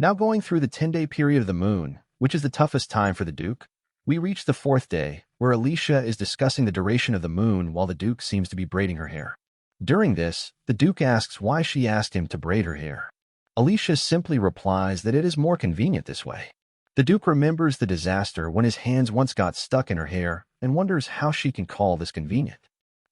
Now going through the 10-day period of the moon, which is the toughest time for the Duke, we reach the 4th day, where Alicia is discussing the duration of the moon while the Duke seems to be braiding her hair. During this, the Duke asks why she asked him to braid her hair. Alicia simply replies that it is more convenient this way. The Duke remembers the disaster when his hands once got stuck in her hair and wonders how she can call this convenient.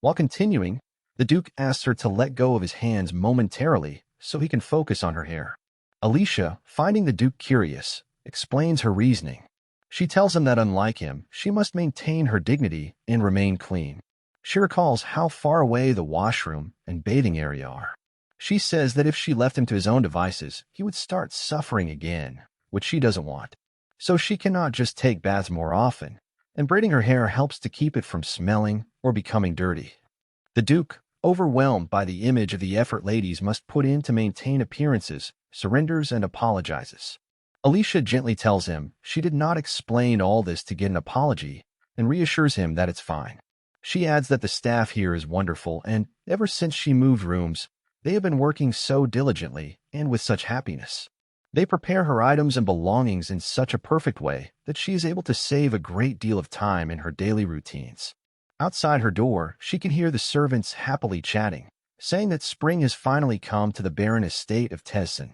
While continuing, the Duke asks her to let go of his hands momentarily so he can focus on her hair. Alicia, finding the Duke curious, explains her reasoning. She tells him that unlike him, she must maintain her dignity and remain clean. She recalls how far away the washroom and bathing area are. She says that if she left him to his own devices, he would start suffering again, which she doesn't want. So she cannot just take baths more often, and braiding her hair helps to keep it from smelling or becoming dirty. The Duke, overwhelmed by the image of the effort ladies must put in to maintain appearances, surrenders and apologizes. Alicia gently tells him she did not explain all this to get an apology and reassures him that it's fine. She adds that the staff here is wonderful and, ever since she moved rooms, they have been working so diligently and with such happiness. They prepare her items and belongings in such a perfect way that she is able to save a great deal of time in her daily routines. Outside her door, she can hear the servants happily chatting, saying that spring has finally come to the barren estate of Tessen.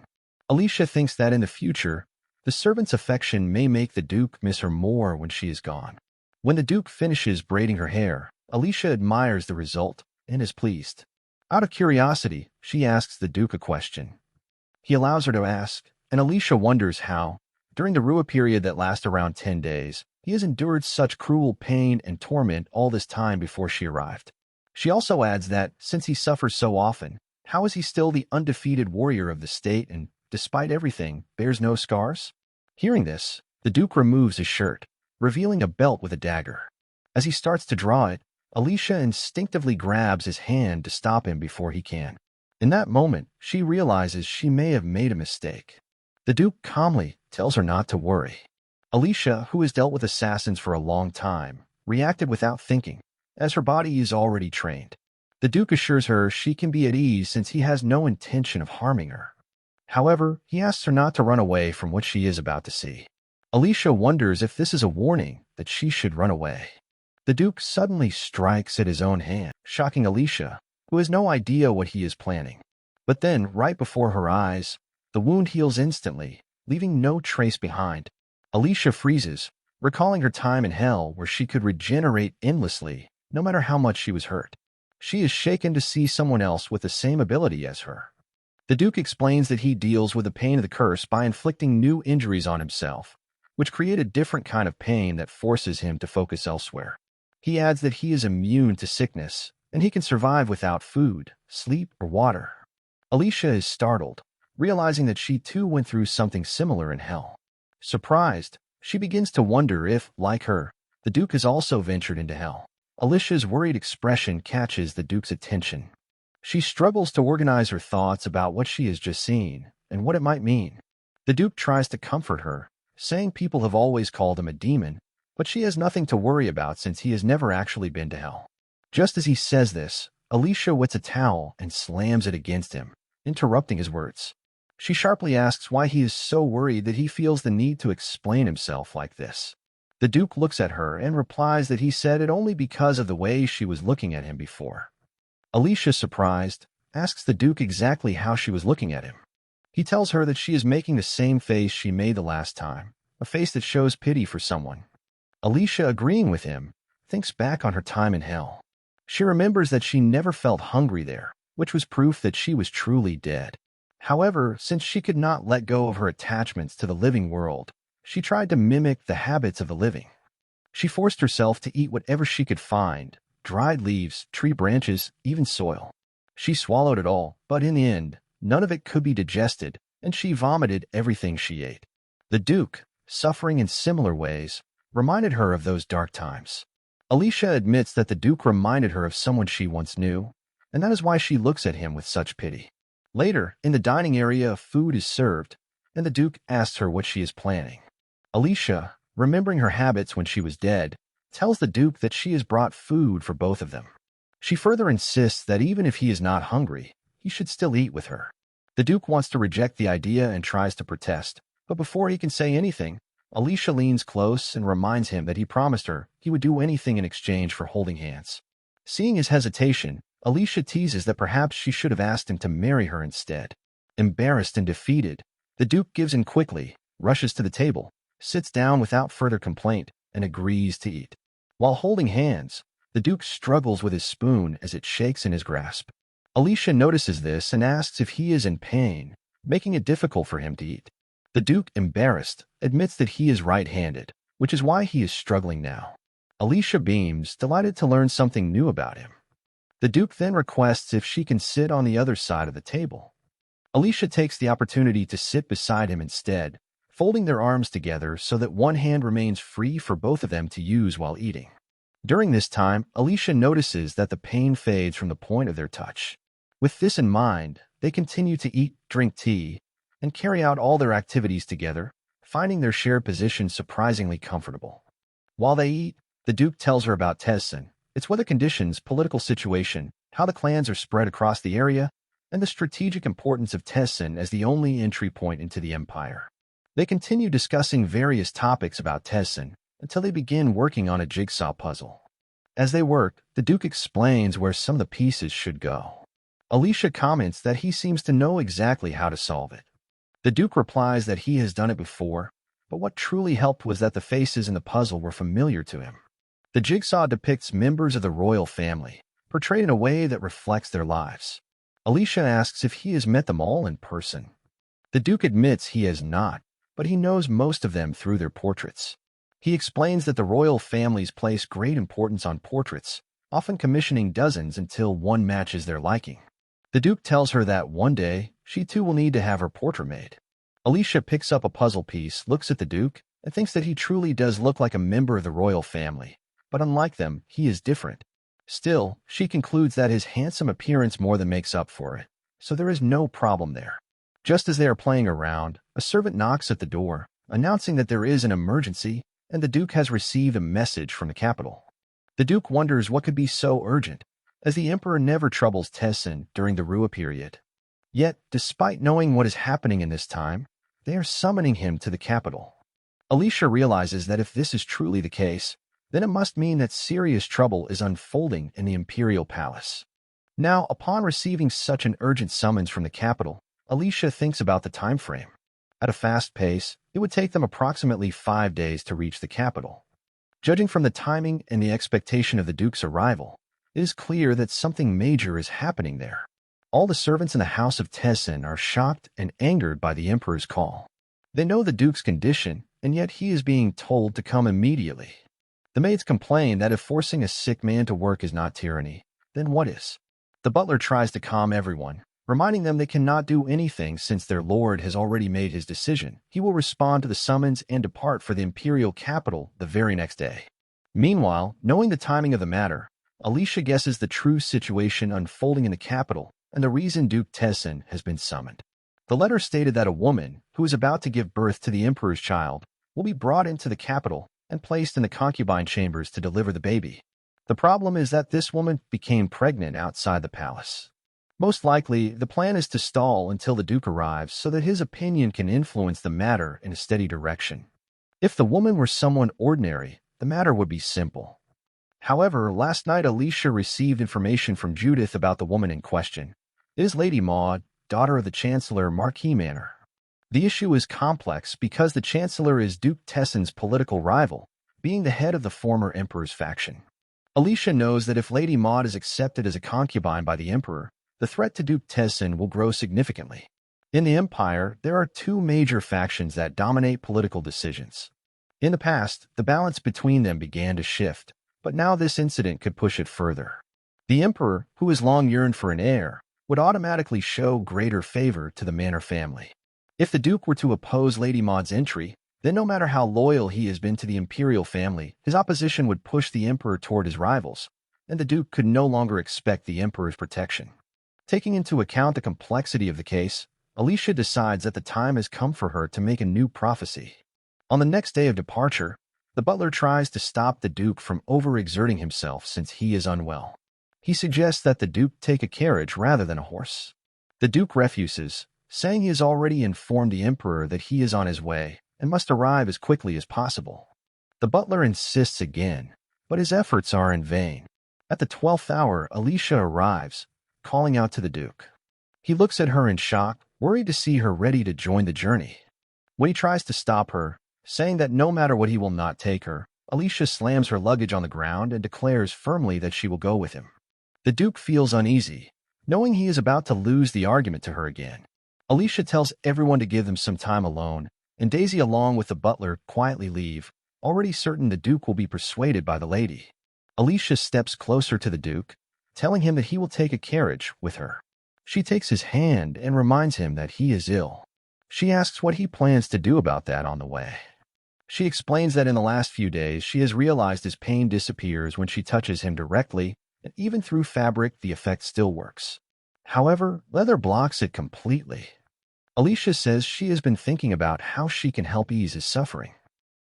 Alicia thinks that in the future, the servant's affection may make the Duke miss her more when she is gone. When the Duke finishes braiding her hair, Alicia admires the result and is pleased. Out of curiosity, she asks the Duke a question. He allows her to ask, and Alicia wonders how, during the Rua period that lasts around 10 days, he has endured such cruel pain and torment all this time before she arrived. She also adds that, since he suffers so often, how is he still the undefeated warrior of the state and, despite everything, bears no scars? Hearing this, the Duke removes his shirt, revealing a belt with a dagger. As he starts to draw it, Alicia instinctively grabs his hand to stop him before he can. In that moment, she realizes she may have made a mistake. The Duke calmly tells her not to worry. Alicia, who has dealt with assassins for a long time, reacted without thinking, as her body is already trained. The Duke assures her she can be at ease since he has no intention of harming her. However, he asks her not to run away from what she is about to see. Alicia wonders if this is a warning that she should run away. The Duke suddenly strikes at his own hand, shocking Alicia, who has no idea what he is planning. But then, right before her eyes, the wound heals instantly, leaving no trace behind. Alicia freezes, recalling her time in hell where she could regenerate endlessly, no matter how much she was hurt. She is shaken to see someone else with the same ability as her. The Duke explains that he deals with the pain of the curse by inflicting new injuries on himself, which create a different kind of pain that forces him to focus elsewhere. He adds that he is immune to sickness, and he can survive without food, sleep, or water. Alicia is startled, realizing that she too went through something similar in hell. Surprised, she begins to wonder if, like her, the Duke has also ventured into hell. Alicia's worried expression catches the Duke's attention. She struggles to organize her thoughts about what she has just seen and what it might mean. The Duke tries to comfort her, saying people have always called him a demon, but she has nothing to worry about since he has never actually been to hell. Just as he says this, Alicia wets a towel and slams it against him, interrupting his words. She sharply asks why he is so worried that he feels the need to explain himself like this. The Duke looks at her and replies that he said it only because of the way she was looking at him before. Alicia, surprised, asks the Duke exactly how she was looking at him. He tells her that she is making the same face she made the last time, a face that shows pity for someone. Alicia, agreeing with him, thinks back on her time in hell. She remembers that she never felt hungry there, which was proof that she was truly dead. However, since she could not let go of her attachments to the living world, she tried to mimic the habits of the living. She forced herself to eat whatever she could find, dried leaves, tree branches, even soil. She swallowed it all, but in the end, none of it could be digested, and she vomited everything she ate. The Duke, suffering in similar ways, reminded her of those dark times. Alicia admits that the Duke reminded her of someone she once knew, and that is why she looks at him with such pity. Later, in the dining area, food is served, and the Duke asks her what she is planning. Alicia, remembering her habits when she was dead, tells the Duke that she has brought food for both of them. She further insists that even if he is not hungry, he should still eat with her. The Duke wants to reject the idea and tries to protest, But before he can say anything, Alicia leans close and reminds him that he promised her he would do anything in exchange for holding hands. Seeing his hesitation, Alicia teases that perhaps she should have asked him to marry her instead. Embarrassed and defeated, the Duke gives in quickly, rushes to the table, sits down without further complaint, and agrees to eat. While holding hands, the Duke struggles with his spoon as it shakes in his grasp. Alicia notices this and asks if he is in pain, making it difficult for him to eat. The Duke, embarrassed, admits that he is right-handed, which is why he is struggling now. Alicia beams, delighted to learn something new about him. The Duke then requests if she can sit on the other side of the table. Alicia takes the opportunity to sit beside him instead, folding their arms together so that one hand remains free for both of them to use while eating. During this time, Alicia notices that the pain fades from the point of their touch. With this in mind, they continue to eat, drink tea, and carry out all their activities together, finding their shared position surprisingly comfortable. While they eat, the Duke tells her about Tessen, its weather conditions, political situation, how the clans are spread across the area, and the strategic importance of Tessen as the only entry point into the empire. They continue discussing various topics about Tessen until they begin working on a jigsaw puzzle. As they work, the Duke explains where some of the pieces should go. Alicia comments that he seems to know exactly how to solve it. The Duke replies that he has done it before, but what truly helped was that the faces in the puzzle were familiar to him. The jigsaw depicts members of the royal family, portrayed in a way that reflects their lives. Alicia asks if he has met them all in person. The Duke admits he has not, but he knows most of them through their portraits. He explains that the royal families place great importance on portraits, often commissioning dozens until one matches their liking. The Duke tells her that one day, she too will need to have her portrait made. Alicia picks up a puzzle piece, looks at the Duke, and thinks that he truly does look like a member of the royal family, but unlike them, he is different. Still, she concludes that his handsome appearance more than makes up for it, so there is no problem there. Just as they are playing around, a servant knocks at the door, announcing that there is an emergency, and the Duke has received a message from the capital. The Duke wonders what could be so urgent, as the Emperor never troubles Tessen during the Rua period. Yet, despite knowing what is happening in this time, they are summoning him to the capital. Alicia realizes that if this is truly the case, then it must mean that serious trouble is unfolding in the imperial palace. Now, upon receiving such an urgent summons from the capital, Alicia thinks about the time frame. At a fast pace, it would take them approximately 5 days to reach the capital. Judging from the timing and the expectation of the Duke's arrival, it is clear that something major is happening there. All the servants in the house of Tessen are shocked and angered by the Emperor's call. They know the Duke's condition, and yet he is being told to come immediately. The maids complain that if forcing a sick man to work is not tyranny, then what is? The butler tries to calm everyone, reminding them they cannot do anything since their lord has already made his decision. He will respond to the summons and depart for the imperial capital the very next day. Meanwhile, knowing the timing of the matter, Alicia guesses the true situation unfolding in the capital and the reason Duke Tessen has been summoned. The letter stated that a woman, who is about to give birth to the Emperor's child, will be brought into the capital and placed in the concubine chambers to deliver the baby. The problem is that this woman became pregnant outside the palace. Most likely, the plan is to stall until the Duke arrives so that his opinion can influence the matter in a steady direction. If the woman were someone ordinary, the matter would be simple. However, last night Alicia received information from Judith about the woman in question. It is Lady Maud, daughter of the Chancellor Marquis Manor. The issue is complex because the Chancellor is Duke Tessen's political rival, being the head of the former Emperor's faction. Alicia knows that if Lady Maud is accepted as a concubine by the Emperor, the threat to Duke Tessen will grow significantly. In the Empire, there are two major factions that dominate political decisions. In the past, the balance between them began to shift, but now this incident could push it further. The Emperor, who has long yearned for an heir, would automatically show greater favor to the Manor family. If the Duke were to oppose Lady Maud's entry, then no matter how loyal he has been to the imperial family, his opposition would push the Emperor toward his rivals, and the Duke could no longer expect the Emperor's protection. Taking into account the complexity of the case, Alicia decides that the time has come for her to make a new prophecy. On the next day of departure, the butler tries to stop the Duke from overexerting himself since he is unwell. He suggests that the Duke take a carriage rather than a horse. The Duke refuses, saying he has already informed the emperor that he is on his way and must arrive as quickly as possible. The butler insists again, but his efforts are in vain. At the 12th hour, Alicia arrives, calling out to the Duke. He looks at her in shock, worried to see her ready to join the journey. When he tries to stop her, saying that no matter what he will not take her, Alicia slams her luggage on the ground and declares firmly that she will go with him. The Duke feels uneasy, knowing he is about to lose the argument to her again. Alicia tells everyone to give them some time alone, and Daisy along with the butler quietly leave, already certain the Duke will be persuaded by the lady. Alicia steps closer to the Duke, telling him that he will take a carriage with her. She takes his hand and reminds him that he is ill. She asks what he plans to do about that on the way. She explains that in the last few days she has realized his pain disappears when she touches him directly, and even through fabric the effect still works. However, leather blocks it completely. Alicia says she has been thinking about how she can help ease his suffering.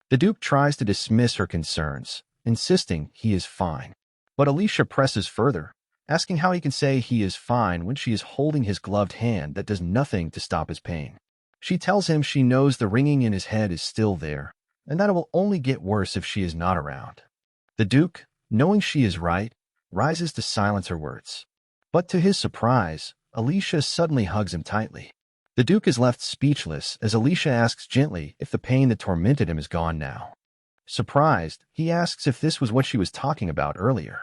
The Duke tries to dismiss her concerns, insisting he is fine. But Alicia presses further, asking how he can say he is fine when she is holding his gloved hand that does nothing to stop his pain. She tells him she knows the ringing in his head is still there, and that it will only get worse if she is not around. The Duke, knowing she is right, rises to silence her words. But to his surprise, Alicia suddenly hugs him tightly. The Duke is left speechless as Alicia asks gently if the pain that tormented him is gone now. Surprised, he asks if this was what she was talking about earlier.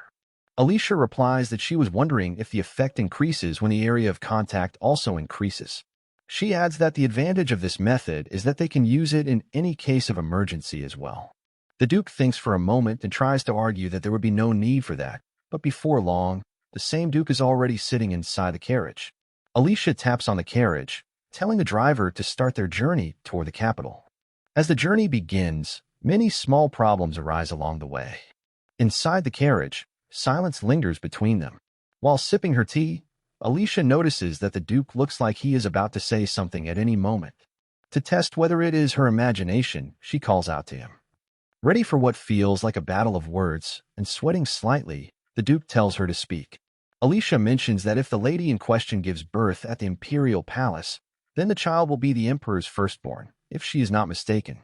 Alicia replies that she was wondering if the effect increases when the area of contact also increases. She adds that the advantage of this method is that they can use it in any case of emergency as well. The Duke thinks for a moment and tries to argue that there would be no need for that, but before long, the same Duke is already sitting inside the carriage. Alicia taps on the carriage, telling the driver to start their journey toward the capital. As the journey begins, many small problems arise along the way. Inside the carriage, silence lingers between them. While sipping her tea, Alicia notices that the Duke looks like he is about to say something at any moment. To test whether it is her imagination, she calls out to him. Ready for what feels like a battle of words, and sweating slightly, the Duke tells her to speak. Alicia mentions that if the lady in question gives birth at the imperial palace, then the child will be the emperor's firstborn, if she is not mistaken.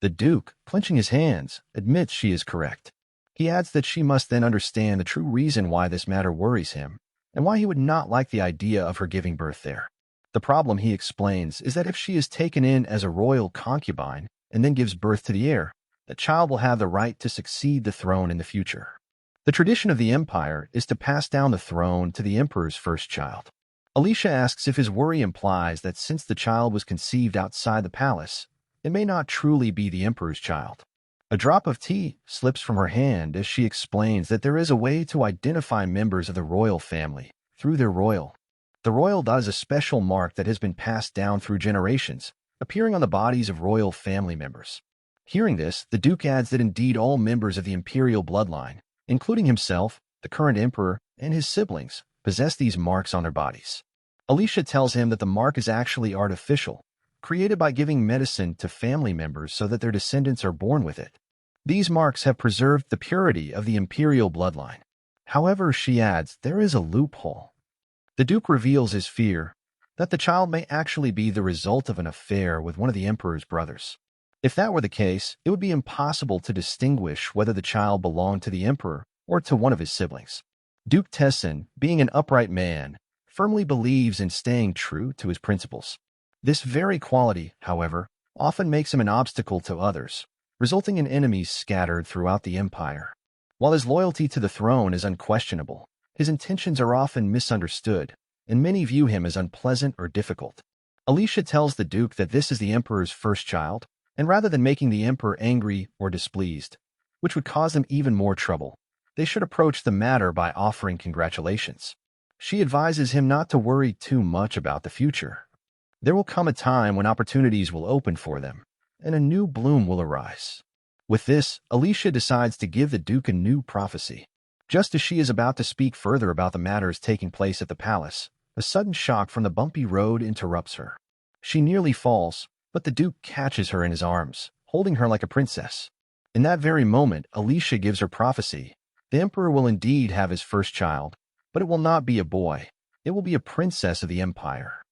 The Duke, clenching his hands, admits she is correct. He adds that she must then understand the true reason why this matter worries him, and why he would not like the idea of her giving birth there. The problem, he explains, is that if she is taken in as a royal concubine and then gives birth to the heir, the child will have the right to succeed the throne in the future. The tradition of the empire is to pass down the throne to the emperor's first child. Alicia asks if his worry implies that since the child was conceived outside the palace, it may not truly be the emperor's child. A drop of tea slips from her hand as she explains that there is a way to identify members of the royal family through their royal. The royal dot is a special mark that has been passed down through generations, appearing on the bodies of royal family members. Hearing this, the Duke adds that indeed all members of the imperial bloodline, including himself, the current emperor, and his siblings, possess these marks on their bodies. Alicia tells him that the mark is actually artificial, created by giving medicine to family members so that their descendants are born with it. These marks have preserved the purity of the imperial bloodline. However, she adds, there is a loophole. The Duke reveals his fear that the child may actually be the result of an affair with one of the emperor's brothers. If that were the case, it would be impossible to distinguish whether the child belonged to the emperor or to one of his siblings. Duke Tessen, being an upright man, firmly believes in staying true to his principles. This very quality, however, often makes him an obstacle to others, resulting in enemies scattered throughout the empire. While his loyalty to the throne is unquestionable, his intentions are often misunderstood, and many view him as unpleasant or difficult. Alicia tells the Duke that this is the emperor's first child, and rather than making the emperor angry or displeased, which would cause them even more trouble, they should approach the matter by offering congratulations. She advises him not to worry too much about the future. There will come a time when opportunities will open for them, and a new bloom will arise. With this, Alicia decides to give the Duke a new prophecy. Just as she is about to speak further about the matters taking place at the palace, a sudden shock from the bumpy road interrupts her. She nearly falls, but the Duke catches her in his arms, holding her like a princess. In that very moment, Alicia gives her prophecy. The emperor will indeed have his first child, but it will not be a boy. It will be a princess of the empire.